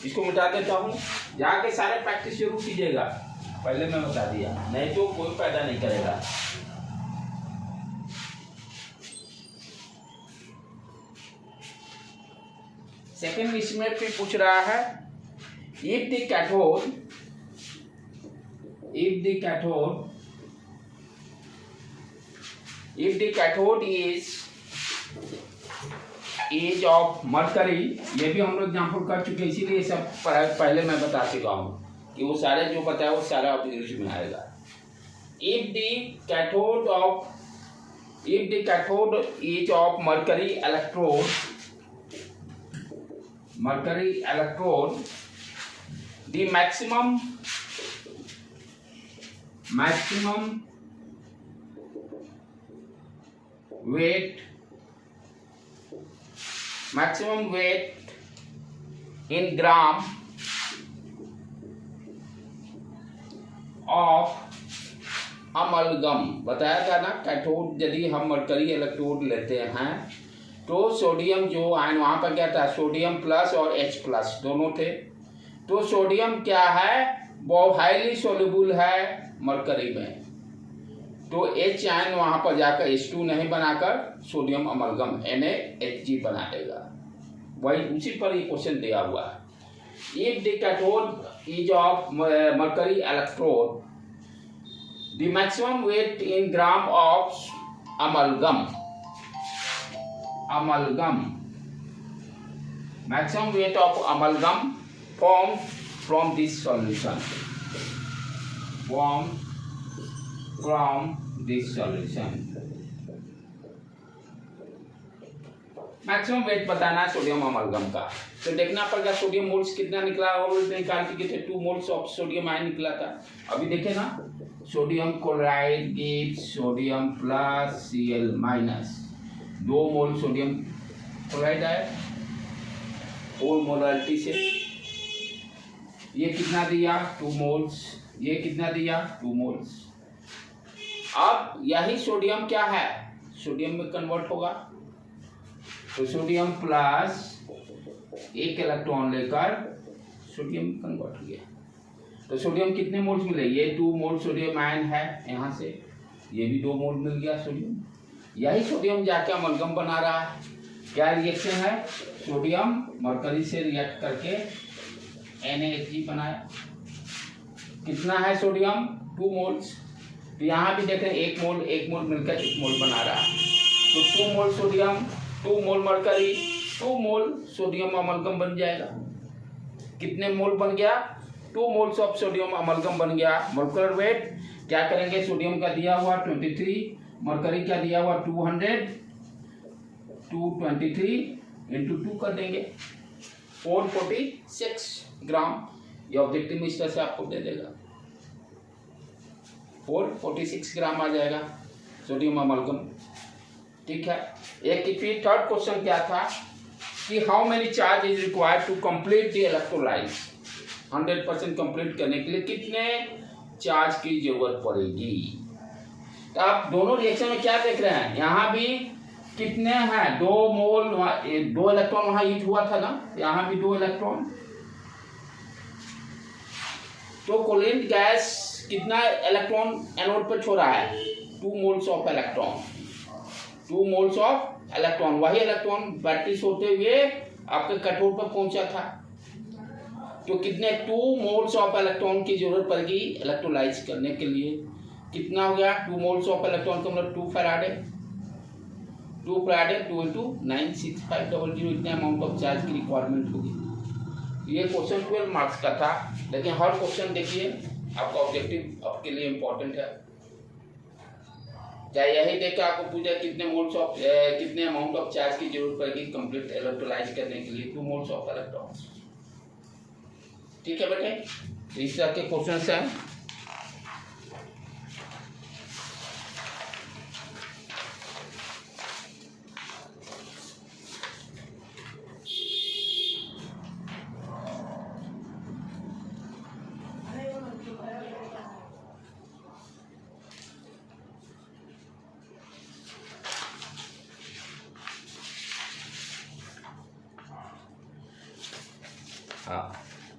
इसको मिटा देता हूँ, जाके सारे प्रैक्टिस जरूर कीजिएगा, पहले मैं बता दिया, नहीं तो कोई फायदा नहीं करेगा। सेकंड इसमें फिर पूछ रहा है if the cathode is of mercury, ये भी हम लोग एग्जाम्पल कर चुके हैं, इसीलिए सब पहले मैं बता चुका हूँ कि वो सारे जो बताया वो सारा इंग्लिश में आएगा। if the cathode is of mercury electrode, the maximum weight in gram of amalgam, बताया था ना, कैथोड यदि हम मरकरी इलेक्ट्रोड लेते हैं तो सोडियम जो आयन वहाँ पर क्या था सोडियम प्लस और H प्लस दोनों थे, तो सोडियम क्या है वो हाईली सोल्यूबल है मरकरी में, तो H आयन वहाँ पर जाकर H2 नहीं बनाकर सोडियम अमलगम NaHG बना देगा, वही उसी पर ये क्वेश्चन दिया हुआ है। If the cathode is of mercury electrode, the maximum weight in gram of amalgam, maximum weight of amalgam formed from this solution, maximum weight बताना है सोडियम अमलगम का, तो देखना पड़ेगा सोडियम मोल्स कितना निकला, और निकाल चुके थे 2 मोल्स ऑफ सोडियम आयन निकला था। अभी देखे ना sodium chloride gives sodium plus Cl minus, 2 मोल सोडियम क्लोराइड आया 4 मोलरिटी से, ये कितना दिया 2 मोल्स, ये कितना दिया 2 मोल्स। अब यही सोडियम क्या है सोडियम में कन्वर्ट होगा, तो सोडियम प्लस 1 इलेक्ट्रॉन लेकर सोडियम कन्वर्ट हो गया, तो सोडियम कितने मोल्स मिले, ये 2 मोल सोडियम आयन है यहाँ से, ये भी 2 मोल मिल गया सोडियम, यही सोडियम जाके अमलगम बना रहा है, क्या रिएक्शन है, सोडियम मरकरी से रिएक्ट करके NaHg बनाया। कितना है सोडियम, 2 मोल्स। तो यहाँ भी देख रहे हैं 1 मोल मिलकर 1 मोल बना रहा है। तो 2 मोल सोडियम, 2 मोल मरकरी, 2 मोल सोडियम अमलगम बन जाएगा। कितने मोल बन गया, 2 मोल्स ऑफ सोडियम अमलगम बन गया। मोलकुलर वेट क्या करेंगे, सोडियम का दिया हुआ 23, मरकरी का दिया हुआ 200, 223 इंटू 2 कर देंगे, 446 ग्राम। ये ऑब्जेक्टिव में इस तरह से आपको दे देगा, 446 ग्राम आ जाएगा सोडियम अमलगम। ठीक है। एक फिर थर्ड क्वेश्चन क्या था कि how many charge is required to complete the electrolyse. 100% complete करने के लिए कितने चार्ज की जरूरत पड़ेगी। तो आप दोनों रिएक्शन में क्या देख रहे हैं, यहाँ भी कितने हैं, 2 मोल, 2 इलेक्ट्रॉन वहां यूज हुआ था ना, यहाँ भी 2 इलेक्ट्रॉन। तो कोलेंट गैस कितना इलेक्ट्रॉन एनोड पर छोड़ा है, 2 moles of electron, 2 moles of electron. वही इलेक्ट्रॉन बैटरी से होते हुए आपके कैथोड पर पहुंचा था। तो कितने 2 मोल्स ऑफ इलेक्ट्रॉन की जरूरत पड़ेगी इलेक्ट्रोलाइज करने के लिए। कितना हो गया, 2 मोल्स ऑफ इलेक्ट्रॉन का मतलब 2 फैराडे, 2 फैराडे 2 × 96500 इतने अमाउंट ऑफ चार्ज की रिक्वायरमेंट होगी। ये क्वेश्चन 12 मार्क्स का था, लेकिन हर क्वेश्चन देखिए आपका ऑब्जेक्टिव आपके लिए इम्पोर्टेंट है। चाहे यही देख के आपको पूछा कितने मोल्स ऑफ कितने अमाउंट ऑफ चार्ज की जरूरत पड़ेगी कंप्लीट इलेक्ट्रोलाइज करने के लिए, 2 मोल्स ऑफ इलेक्ट्रॉन्स। ठीक है बेटे, इस तरह के क्वेश्चंस हैं। हाँ,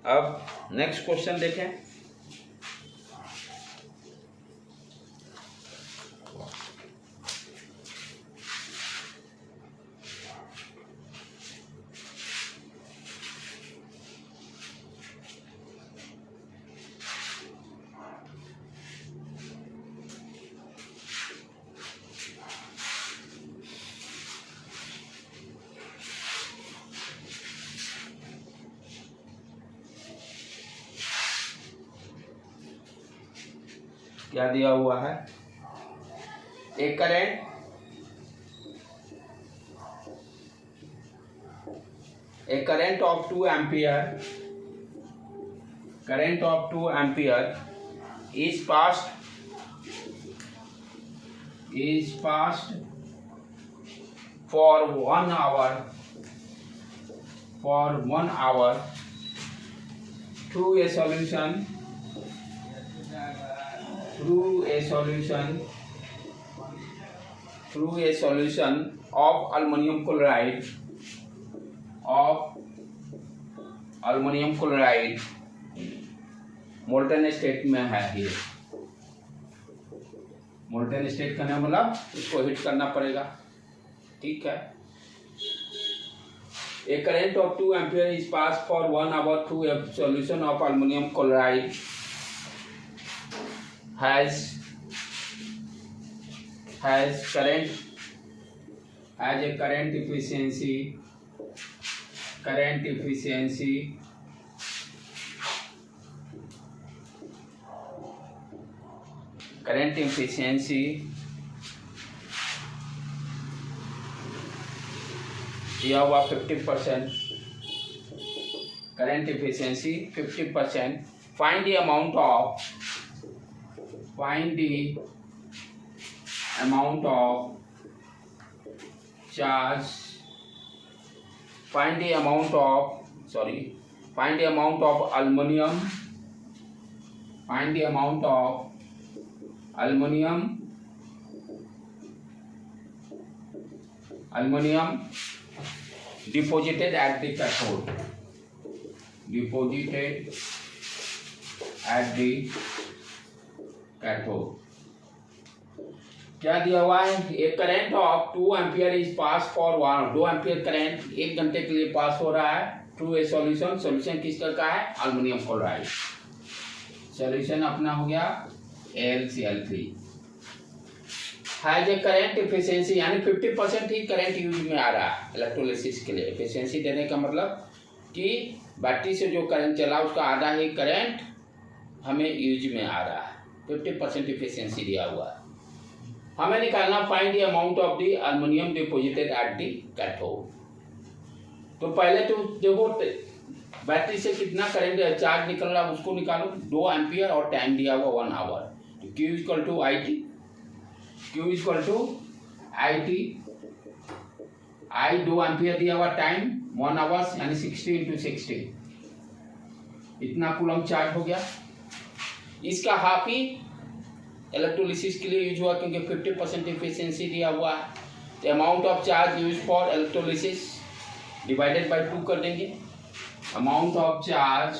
अब नेक्स्ट क्वेश्चन देखें। क्या दिया हुआ है, एक current of 2 ampere, current of 2 ampere is passed for 1 hour through a solution of aluminum chloride molten state में है। ये मोल्टन स्टेट करना मतलब इसको हीट करना पड़ेगा। ठीक है। A current of 2 ampere is passed for 1 hour through a solution of aluminum chloride has a current efficiency दिया हुआ 50%, current efficiency 50%. Find the amount of charge, find the amount of aluminum, deposited at the cathode, क्या दिया हुआ है, a current of 2 ampere is pass for 2 ampere current 1 घंटे के लिए पास हो रहा है थ्रू ए सॉल्यूशन। सॉल्यूशन किस तरह का है, एल्युमिनियम क्लोराइड। सॉल्यूशन अपना हो गया AlCl3। Has a current efficiency, यानी 50% ही करंट यूज में आ रहा है इलेक्ट्रोलिसिस के लिए। एफिशिएंसी देने का मतलब कि बैटरी से जो करंट चला उसका आधा ही करंट हमें यूज में आ रहा है। 50% एफिशिएंसी दिया हुआ है। हमें निकालना find the amount of the aluminium deposited at the cathode. तो पहले तो देखो बैटरी से कितना करंट चार्ज निकल रहा है उसको निकालो। 2 एम्पियर और टाइम दिया हुआ 1 आवर। तो Q equal to IT, Q equal to IT, I 2 ampere दिया हुआ, टाइम 1 आवर्स यानी 60 × 60, इतना कूलम चार्ज हो गया। इसका हाफ ही इलेक्ट्रोलिसिस के लिए यूज हुआ क्योंकि 50% एफिशिएंसी दिया हुआ है। तो amount of charge use for electrolysis divided by 2 कर देंगे। Amount of charge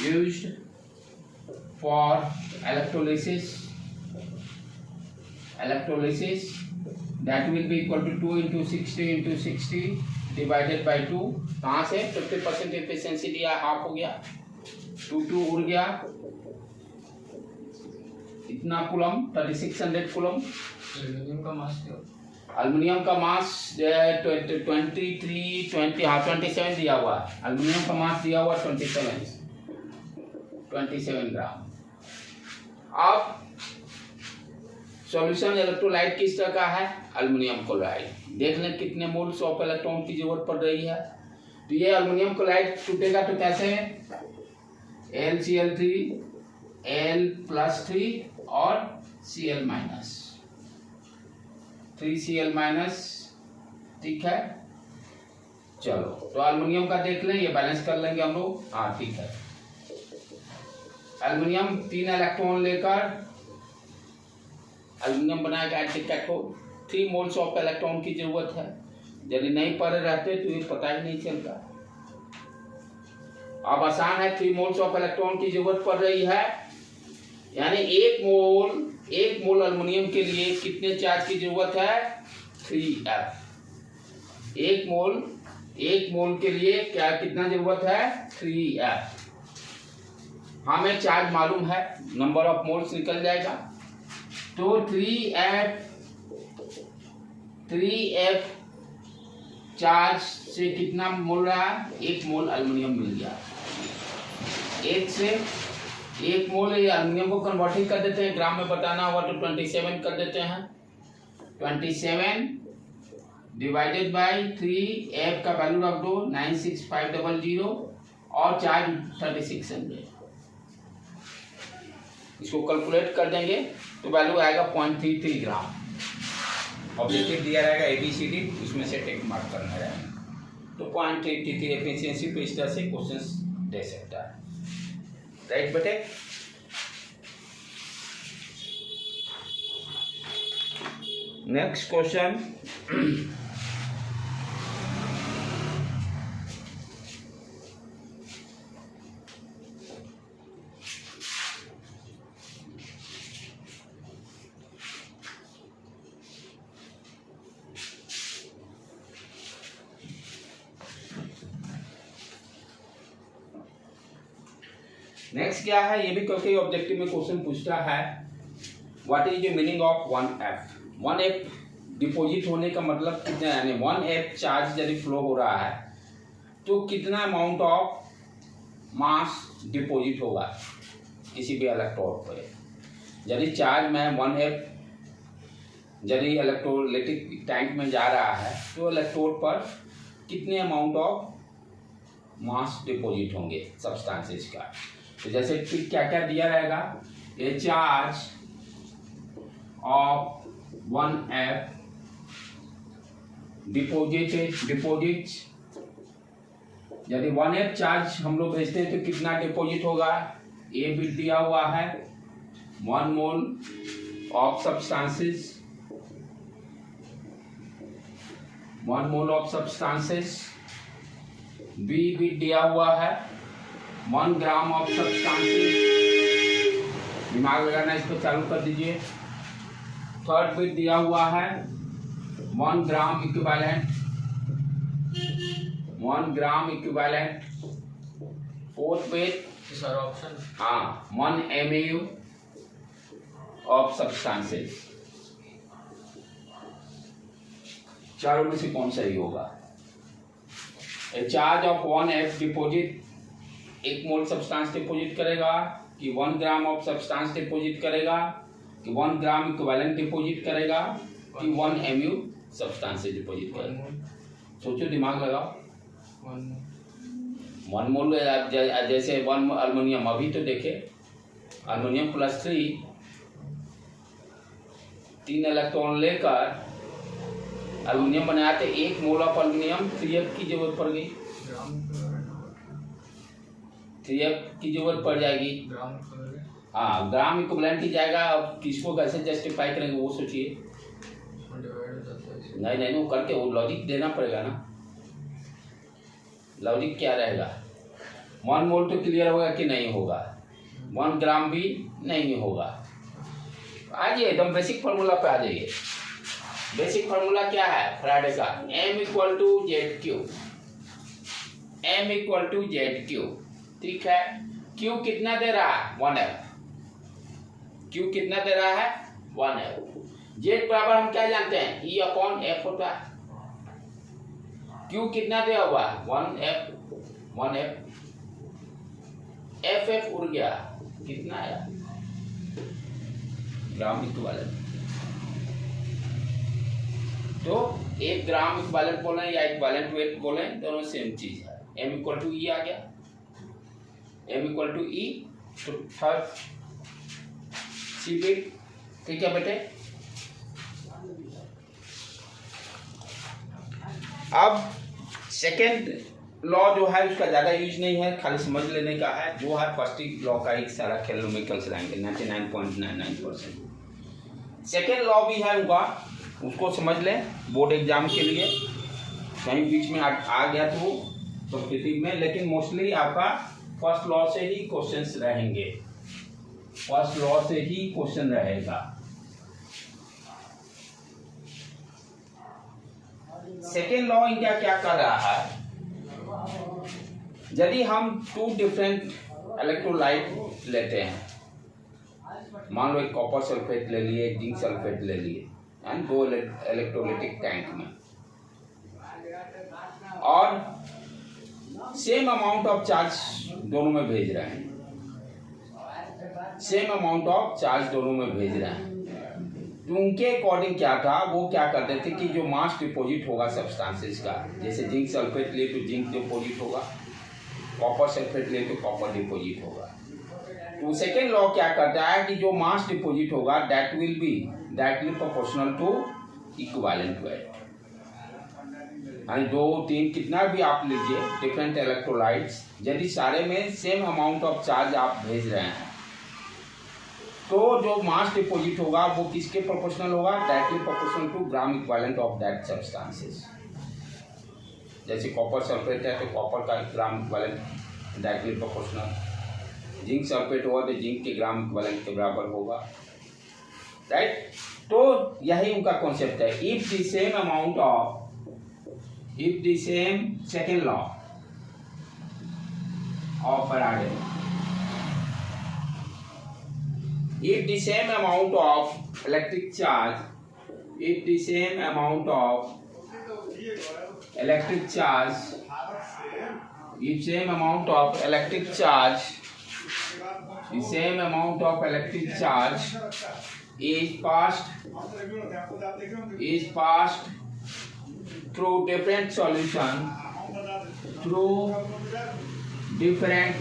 used for electrolysis that will be equal to 2 × 60 × 60 divided by 2। कहाँ से 50% एफिशिएंसी दिया, हाफ हो गया, 2 उड़ गया, इतना कूलम 3600 कूलम।
एल्युमिनियम का मास क्या होता है?
एल्युमिनियम का मास 27 दिया हुआ है। एल्युमिनियम का मास दिया हुआ 27 ग्राम। अब सॉल्यूशन इलेक्ट्रोलाइट किस तरह का है, एल्युमिनियम क्लोराइड। देख लें कितने मोल्स ऑफ इलेक्ट्रॉन की जरूरत पड़ रही है। तो ये एल्युमिनियम क्लोराइड टूटेगा तो कैसे है, AlCl3 Al+3 और Cl-, 3Cl-, ठीक है। चलो तो एल्युमिनियम का देख लें, ये बैलेंस कर लेंगे हम लोग। हाँ ठीक है, एल्युमिनियम 3 इलेक्ट्रॉन लेकर एल्युमिनियम बनाएगा eight the cathode. 3 moles of electron की जरूरत है। यदि नहीं पढ़े रहते तो ये पता ही नहीं चलता। अब आसान है, 3 मोल्स ऑफ इलेक्ट्रॉन की जरूरत पड़ रही है, यानी 1 मोल एल्युमिनियम के लिए कितने चार्ज की जरूरत है, 3F। 1 मोल के लिए क्या कितना जरूरत है, 3F। हमें चार्ज मालूम है, नंबर ऑफ मोल्स निकल जाएगा। तो 3F चार्ज से कितना मोल रहा है, 1 मोल एल्युमिनियम मिल गया। 1 से 1 मोल एल्युमिनियम को कन्वर्टिंग कर देते हैं, ग्राम में बताना हुआ तो 27 कर देते हैं। 27 डिवाइडेड बाय 3F का वैल्यू रख दो 96500 और चार्ज 3600। इसको कैलकुलेट कर देंगे तो वैल्यू आएगा 0.33 ग्राम। ऑब्जेक्टिव दिया रहेगा ABCD, उसमें से टिक मार्क करना रहेगा। तो 0.33 एफिशिएंसी पे इस तरह से क्वेश्चंस दे सकता है। राइट बेटे। नेक्स्ट क्वेश्चन, नेक्स्ट क्या है, ये भी क्योंकि ऑब्जेक्टिव में क्वेश्चन पूछता है what is the meaning of 1F। 1F deposit होने का मतलब कितना, यानी 1F चार्ज यदि फ्लो हो रहा है तो कितना अमाउंट ऑफ मास डिपॉजिट होगा किसी भी इलेक्ट्रोड पर। यदि चार्ज में 1F यदि इलेक्ट्रोलाइटिक टैंक में जा रहा है तो इलेक्ट्रोड पर कितने अमाउंट ऑफ मास डिपॉजिट होंगे सब्सटेंसेस का। तो जैसे फिर क्या क्या दिया रहेगा, ए चार्ज ऑफ 1F डिपॉजिट यदि 1F चार्ज हम लोग भेजते हैं तो कितना डिपॉजिट होगा, ए भी दिया हुआ है 1 mole of substances, 1 mole of substances. B भी दिया हुआ है 1 ग्राम ऑफ सब्सटेंसेस, दिमाग लगाना, इसको चालू कर दीजिए। थर्ड बिट दिया हुआ है 1 gram equivalent, 1 gram equivalent. Fourth bit
sir option
1 mAu of substances. चारों में से कौन सही होगा? ए charge of 1 F deposit 1 mole substance deposit करेगा कि 1 ग्राम ऑफ सब्सटेंस डिपोजिट करेगा कि 1 ग्राम इक्विवेलेंट डिपोजिट करेगा कि 1 mu सब्सटेंस डिपोजिट करेगा? सोचो, दिमाग लगाओ। 1 मोल जैसे 1 अल्युमिनियम, अभी तो देखे अल्युमिनियम प्लस 3 इलेक्ट्रॉन लेकर अल्युमिनियम बनाया तो 1 मोल ऑफ अल्युमिनियम 3F की जरूरत पड़ गई, 3F की जरूरत पड़ जाएगी। हाँ, ग्राम इक्विवेलेंट ही जाएगा। अब किसको कैसे जस्टिफाई करेंगे वो सोचिए। नहीं, वो करके वो लॉजिक देना पड़ेगा ना। लॉजिक क्या रहेगा? 1 मोल तो क्लियर होगा कि नहीं होगा, 1 ग्राम भी नहीं होगा। आ जाइए, एकदम बेसिक फार्मूला पे आ जाइए। बेसिक फार्मूला क्या है फैराडे का? M equal to Z Q, M equal to Z Q. ठीक है, Q कितना दे रहा है? 1F। Q कितना दे रहा है? 1F। Z बराबर हम क्या जानते हैं? E अपॉन F होता है। Q कितना दिया हुआ है? 1F। F उड़ गया, कितना आया? Gram equivalent. तो 1 ग्राम इक्विवेलेंट बोले या इक्विवेलेंट वेट बोले, दोनों सेम चीज है। M इक्वल टू E आ गया, M इक्वल टू E। तो थर्ड सी बिट, ठीक है बेटे। अब सेकेंड लॉ जो है उसका ज़्यादा यूज नहीं है, खाली समझ लेने का है। जो है फर्स्ट लॉ का एक सारा खेल निकल जाएंगे 99.99%। सेकेंड लॉ भी है उनका, उसको समझ लें बोर्ड एग्जाम के लिए। कहीं बीच में आ गया तो कॉम्पिटिटिव में, लेकिन मोस्टली आपका फर्स्ट लॉ से ही क्वेश्चंस रहेंगे, फर्स्ट लॉ से ही क्वेश्चन रहेगा। सेकेंड लॉ इनका क्या कर रहा है? यदि हम 2 डिफरेंट इलेक्ट्रोलाइट लेते हैं, मान लो एक कॉपर सल्फेट ले लिए, जिंक सल्फेट ले लिए, एंड 2 इलेक्ट्रोलाइटिक टैंक में, और सेम अमाउंट ऑफ चार्ज दोनों में भेज रहे हैं, सेम अमाउंट ऑफ चार्ज दोनों में भेज रहे हैं। तो उनके अकॉर्डिंग क्या था, वो क्या करते थे कि जो मास डिपॉजिट होगा सब्सटेंसेस का, जैसे जिंक सल्फेट ले तो जिंक डिपॉजिट होगा, कॉपर सल्फेट ले तो कॉपर डिपॉजिट होगा। तो सेकेंड लॉ क्या करता है कि जो मास डिपॉजिट होगा that will be directly proportional to equivalent weight. यानी 2, 3 कितना भी आप लीजिए डिफरेंट इलेक्ट्रोलाइट्स, यदि सारे में सेम अमाउंट ऑफ चार्ज आप भेज रहे हैं तो जो मास डिपॉजिट होगा वो किसके प्रोपोर्शनल होगा? Directly proportional to gram equivalent of that substances. जैसे कॉपर सल्फेट है तो कॉपर का gram equivalent directly proportional, zinc sulphate होगा तो जिंक के ग्राम इक्विवेलेंट के बराबर होगा, राइट। तो यही उनका कॉन्सेप्ट है। If the same amount of, if the same second law of Faraday, if the same amount of electric charge, if the same amount of electric charge, if same amount of electric charge, the same amount of electric charge is passed through different solution, through different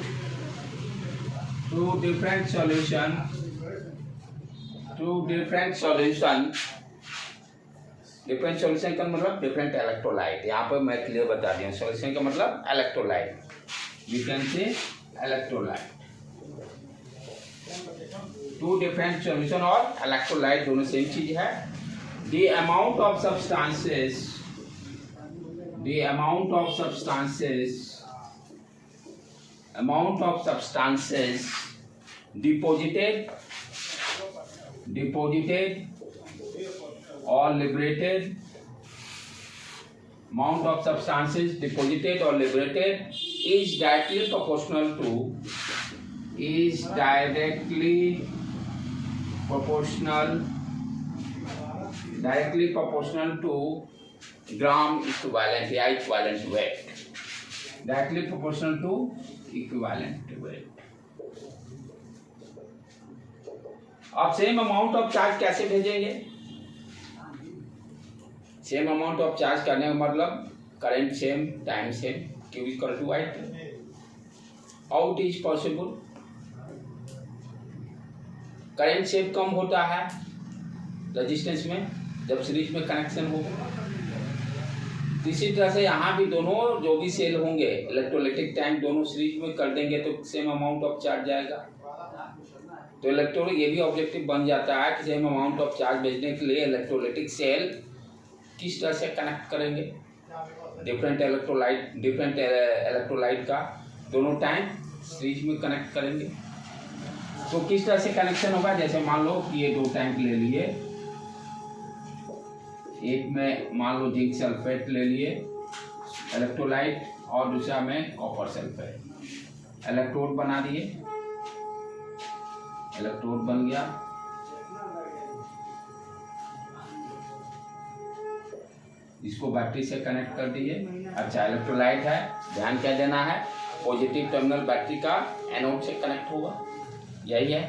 solution, different solution का मतलब different electrolyte. यहाँ पर मैं clear बता दिया, solution का मतलब electrolyte, you can say electrolyte. 2 different solution और इलेक्ट्रोलाइट दोनों सेम चीज है। The amount of substances deposited deposited or liberated, amount of substances deposited or liberated is directly proportional to gram equivalent या equivalent weight, directly proportional to equivalent weight. आप same amount of charge कैसे भेजेंगे? Same amount of charge करने का मतलब current same, time same, Q equal to I. How it is possible? Current same कम होता है रेजिस्टेंस में जब सीरीज में कनेक्शन हो। इसी तरह से यहाँ भी दोनों जो भी सेल होंगे इलेक्ट्रोलाइटिक टैंक दोनों सीरीज में कर देंगे तो सेम अमाउंट ऑफ चार्ज जाएगा। तो इलेक्ट्रोलिक ये भी ऑब्जेक्टिव बन जाता है कि सेम अमाउंट ऑफ चार्ज भेजने के लिए इलेक्ट्रोलाइटिक सेल किस तरह से कनेक्ट करेंगे डिफरेंट इलेक्ट्रोलाइट का दोनों टाइम सीरीज में कनेक्ट करेंगे। तो किस तरह से कनेक्शन होगा? जैसे मान लो कि ये दो टैंक ले लिए, एक में मान लो जिंक सल्फेट ले लिए इलेक्ट्रोलाइट और दूसरा में कॉपर सल्फेट, इलेक्ट्रोड बना दिए, इलेक्ट्रोड बन गया। इसको बैटरी से कनेक्ट कर दिए। अच्छा, इलेक्ट्रोलाइट है, ध्यान क्या देना है, पॉजिटिव टर्मिनल बैटरी का एनोड से कनेक्ट होगा, यही है।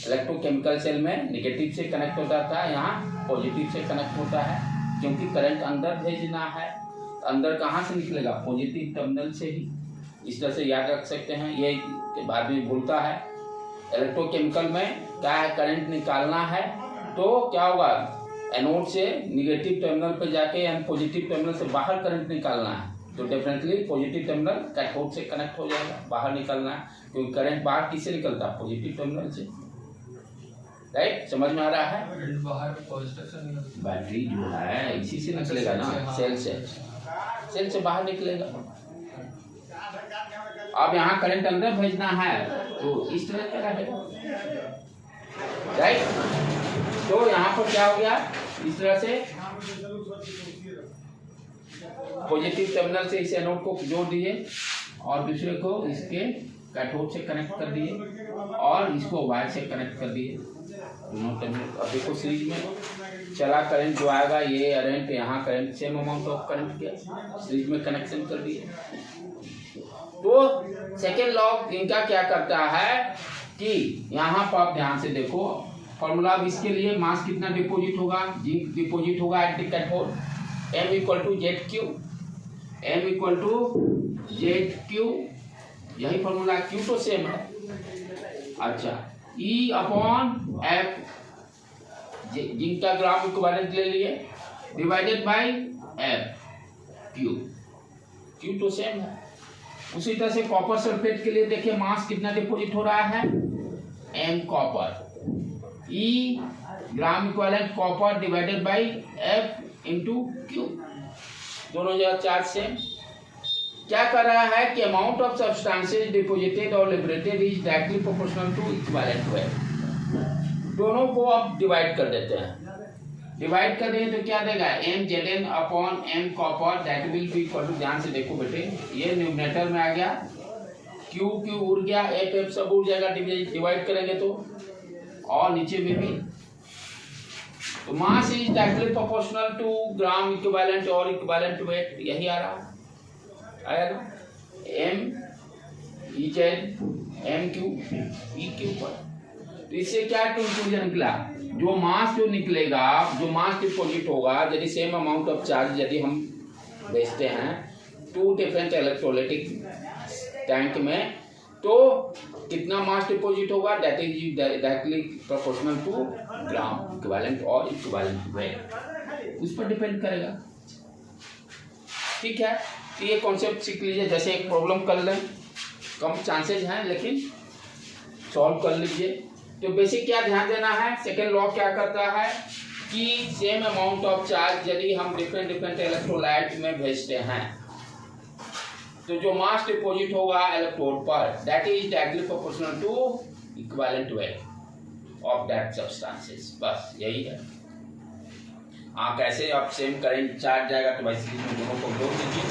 इलेक्ट्रोकेमिकल सेल में नेगेटिव से कनेक्ट होता था, यहाँ पॉजिटिव से कनेक्ट होता है क्योंकि करंट अंदर भेजना है। अंदर कहाँ से निकलेगा? पॉजिटिव टर्मिनल से ही। इस तरह से याद रख सकते हैं, ये बाद में भूलता है। इलेक्ट्रोकेमिकल में क्या है, करंट निकालना है तो क्या होगा, एनोड से निगेटिव टर्मिनल पर जाके यानी पॉजिटिव टर्मिनल से बाहर करंट निकालना है तो डेफिनेटली पॉजिटिव टर्मिनल कैथोड से कनेक्ट हो जाएगा, बाहर निकालना है क्योंकि करंट बाहर किससे निकलता है? पॉजिटिव टर्मिनल से। राइट, समझ में आ रहा है?
बाहर पॉजिटिव से निकलता,
बैटरी जो है इसी से निकलेगा ना, सेल से बाहर निकलेगा। अब यहाँ करंट अंदर भेजना है तो इस तरह का रहेगा। राइट, तो यहाँ पर क्या हो गया, इस तरह से पॉजिटिव टर्मिनल से इस एनोड को जोड़ दिए और दूसरे को इसके कैथोड से कनेक्ट कर दिए और इसको वायर से कनेक्ट कर दिए दोनों टर्मिनल। अब देखो सीरीज में चला करंट जो आएगा, ये करंट यहाँ current same amount of current किया, सीरीज में कनेक्शन कर दिए। तो सेकेंड लॉ इनका क्या करता है कि यहाँ पर आप ध्यान से देखो फॉर्मूला, इसके लिए मास कितना डिपोजिट होगा, जिंक डिपोजिट होगा at the cathode, M equal to Z Q, M equal to Z Q, यही फॉर्मूला, क्यू तो सेम है। अच्छा, E अपॉन F, जिंक का ग्राम इक्विवेलेंट ले लिए, डिवाइडेड बाय F क्यू तो सेम है। उसी तरह से कॉपर सल्फेट के लिए देखिए मास कितना डिपोजिट हो रहा है, M copper, E gram equivalent copper divided by F into Q, दोनों जगह चार्ज सेम। क्या कर रहा है कि अमाउंट ऑफ सब्सटेंसेस डिपोजिटेड और liberated is directly proportional to equivalent weight. दोनों को अब डिवाइड कर देते हैं, डिवाइड कर देंगे तो क्या देगा, M Zn upon M copper that will be equal to, ध्यान से देखो बेटे, ये न्यूमरेटर में आ गया, Q उड़ गया, F सब उड़ जाएगा डिवाइड करेंगे तो, और नीचे में भी। तो mass is directly proportional to gram equivalent और इक्विवेलेंट वेट, यही आ रहा आया ना, M M Q E Q पर। तो इससे क्या कंक्लूजन निकला, जो मास जो निकलेगा, जो मास डिपोजिट होगा, यदि सेम अमाउंट ऑफ चार्ज यदि हम भेजते हैं टू डिफरेंट इलेक्ट्रोलाइटिक टैंक में, तो कितना मास डिपोजिट होगा, that is directly proportional to gram equivalent और इक्विवेलेंट वेट, उस पर डिपेंड करेगा। ठीक है, तो ये कॉन्सेप्ट सीख लीजिए। जैसे एक प्रॉब्लम कर लें, कम चांसेज हैं लेकिन सॉल्व कर लीजिए। तो बेसिक क्या ध्यान देना है, सेकेंड लॉ क्या करता है कि सेम अमाउंट ऑफ चार्ज यदि हम डिफरेंट इलेक्ट्रोलाइट में भेजते हैं तो जो मास डिपोजिट होगा इलेक्ट्रोड पर that is directly proportional to equivalent weight. Of that substances. बस यही है। हाँ, कैसे आप सेम करेंट चार्ज जाएगा तो भाई सीरीज में दोनों को जोड़ दीजिए,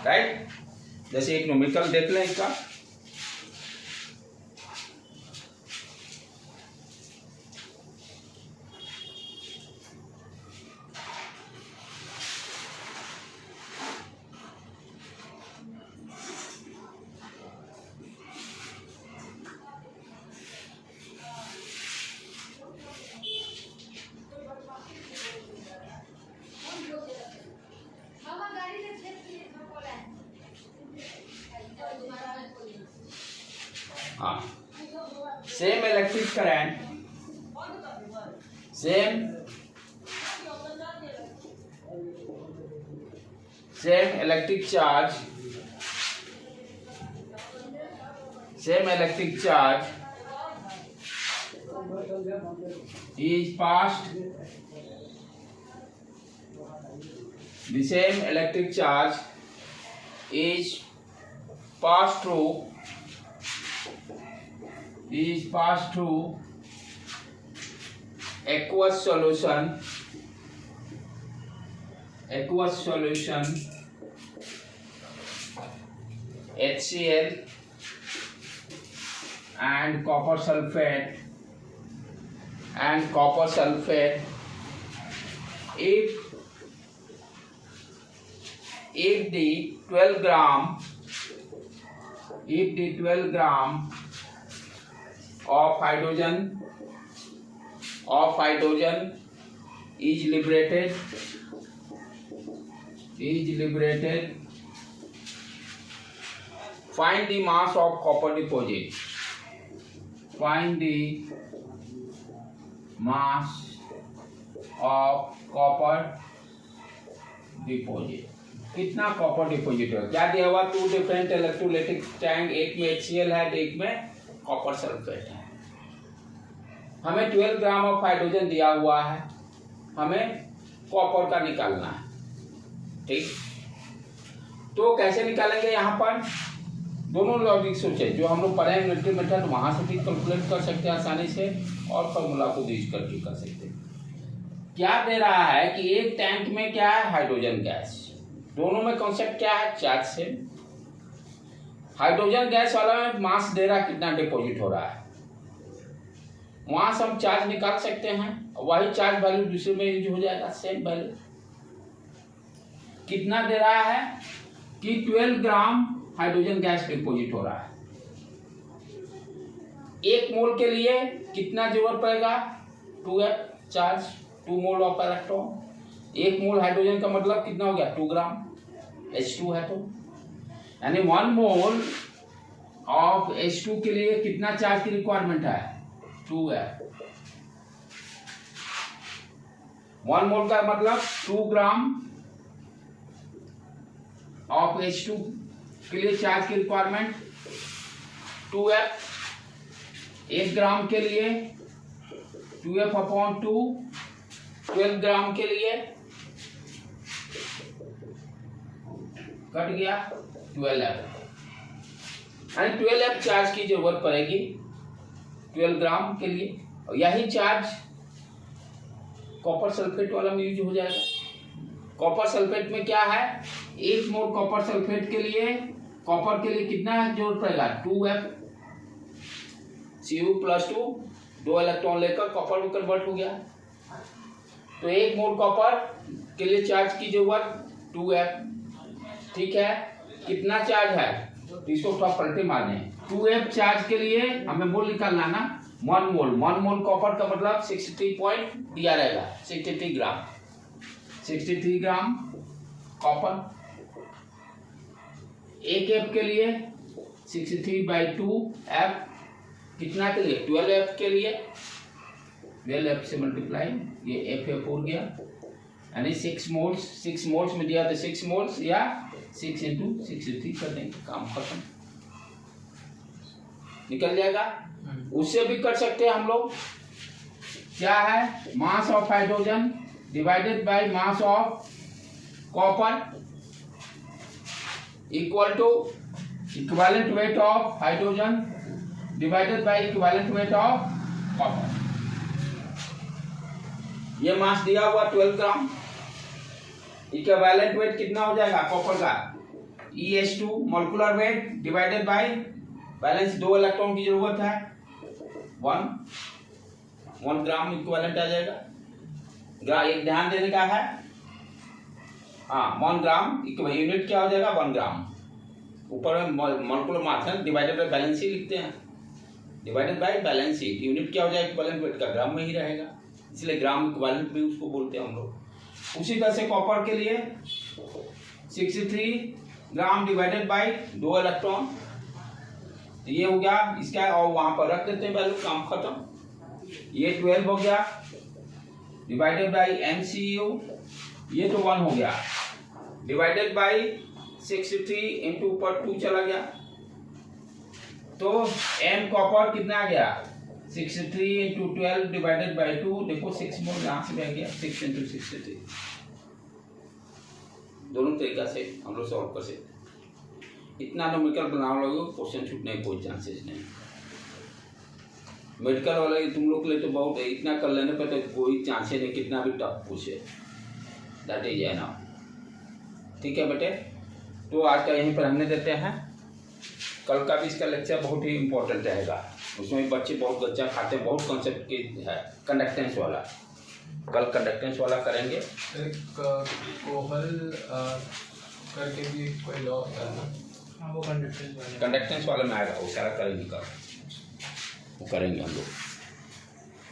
राइट। जैसे एक न्यूमेरिकल देख लें इसका। हाँ, same electric current, same electric charge, same electric charge is passed, the same electric charge is passed through aqueous solution HCl and copper sulfate if the 12 gram of hydrogen is liberated, find the mass of copper deposit. Find the mass of copper deposit. कितना copper deposit है? क्या दिया हुआ? 2 different electrolytic tank, एक में HCl है, एक में कॉपर सल्फेट है। हमें 12 ग्राम ऑफ हाइड्रोजन दिया हुआ है, हमें कॉपर का निकालना है, ठीक। तो कैसे निकालेंगे? यहाँ पर दोनों लॉजिक सोचे जो हम लोग पढ़े हैं न्यूट्री मेथड, वहां से भी कैलकुलेट कर सकते हैं आसानी से और फॉर्मूला को यूज करके कर सकते हैं। क्या दे रहा है कि एक टैंक में क्या है? Hydrogen gas. दोनों में कॉन्सेप्ट क्या है? चार्ज से। हाइड्रोजन गैस वाला में मास दे रहा है, कितना डिपॉजिट हो रहा है, वहां से हम चार्ज निकाल सकते हैं। वही चार्ज वैल्यू दूसरे में यूज हो जाएगा, सेम वैल्यू। कितना दे रहा है कि 12 ग्राम हाइड्रोजन गैस डिपोजिट हो रहा है। 1 मोल के लिए कितना जरूरत पड़ेगा? 2F charge, 2 mole of electron. 1 mole hydrogen का मतलब कितना हो गया? 2 ग्राम, H2 है तो, यानी 1 मोल ऑफ H2 के लिए कितना चार्ज की रिक्वायरमेंट है? 2F। 1 मोल का मतलब 2 ग्राम ऑफ H2 के लिए चार्ज की रिक्वायरमेंट 2F। 1 ग्राम के लिए 2F/2, 12 ग्राम के लिए कट गया 12F, यानी 12F चार्ज की जरूरत पड़ेगी 12 ग्राम के लिए। और यही चार्ज कॉपर सल्फेट वाला में यूज हो जाएगा। कॉपर सल्फेट में क्या है? 1 मोल कॉपर सल्फेट के लिए, कॉपर के लिए कितना जोड़ पड़ेगा? 2F, Cu+2, 2 इलेक्ट्रॉन लेकर कॉपर में कन्वर्ट हो गया। तो 1 मोल कॉपर के लिए चार्ज की जरूरत 2F, ठीक है। कितना चार्ज है? इसको थोड़ा पलटे मारने। 2F चार्ज के लिए हमें मोल निकालना ना, 1 मोल कॉपर का मतलब 63 पॉइंट दिया रहेगा, 63 ग्राम कॉपर। 1 F के लिए 63/2F, कितना के लिए? 12F के लिए 12F से मल्टीप्लाई, ये FF हो गया, यानी 6 मोल्स में दिया तो 6 मोल्स या 6 × 63 कर देंगे, काम खत्म, निकल जाएगा। उससे भी कर सकते हैं हम लोग। क्या है? Mass of hydrogen divided by mass of copper equal to equivalent weight of hydrogen divided by equivalent weight of copper. ये मास दिया हुआ 12 ग्राम, इक्विवेलेंट वेट कितना हो जाएगा कॉपर का, EH2 molecular weight divided by balance 2 electron की जरूरत है, 1 ग्राम इक्विवेलेंट आ जाएगा। एक ध्यान देने का है, हाँ 1 ग्राम यूनिट क्या हो जाएगा 1 ग्राम, ऊपर में मोलिकुलर मास है डिवाइडेड बाय बैलेंस ही लिखते हैं, divided by balance sheet, unit क्या हो जाएगा इक्विवेलेंट वेट का ग्राम में ही रहेगा, इसलिए ग्राम इक्विवेलेंट भी उसको बोलते हैं हम लोग। उसी तरह से कॉपर के लिए 63 ग्राम डिवाइडेड बाय 2 इलेक्ट्रॉन, ये हो गया इसका, और वहां पर रख देते हैं वैल्यू, काम खत्म। ये 12 हो गया डिवाइडेड बाय MCU, ये तो 1 हो गया डिवाइडेड बाय 63 इंटू ऊपर 2 चला गया, तो M कॉपर कितना आ गया 63 इंटू 12 डिवाइडेड बाय 2, देखो 6 मोर यहाँ से बह गया, 6 इंटू 63, दोनों तरीका से हम लोग सॉल्व कर सकते। इतना न्यूमेरिकल बनाओ लोगे क्वेश्चन छूटने की कोई चांसेस नहीं। मेडिकल वाले तुम लोग के लिए तो बहुत है, इतना कर लेने पे तो कोई चांस नहीं, कितना भी टफ पूछे, दैट इज ना। ठीक है बेटे, तो आज का यहीं पर रहने देते हैं, कल का भी इसका लेक्चर बहुत ही इंपॉर्टेंट रहेगा, उसमें बच्चे बहुत बच्चा खाते हैं, बहुत कॉन्सेप्ट की है, कंडक्टेंस वाला, कल कंडक्टेंस वाला करेंगे।
को हल करके भी कोई लॉ करना, हाँ वो कंडक्टेंस वाला
में आएगा, वो सारा करेंगे, कल वो करेंगे हम लोग।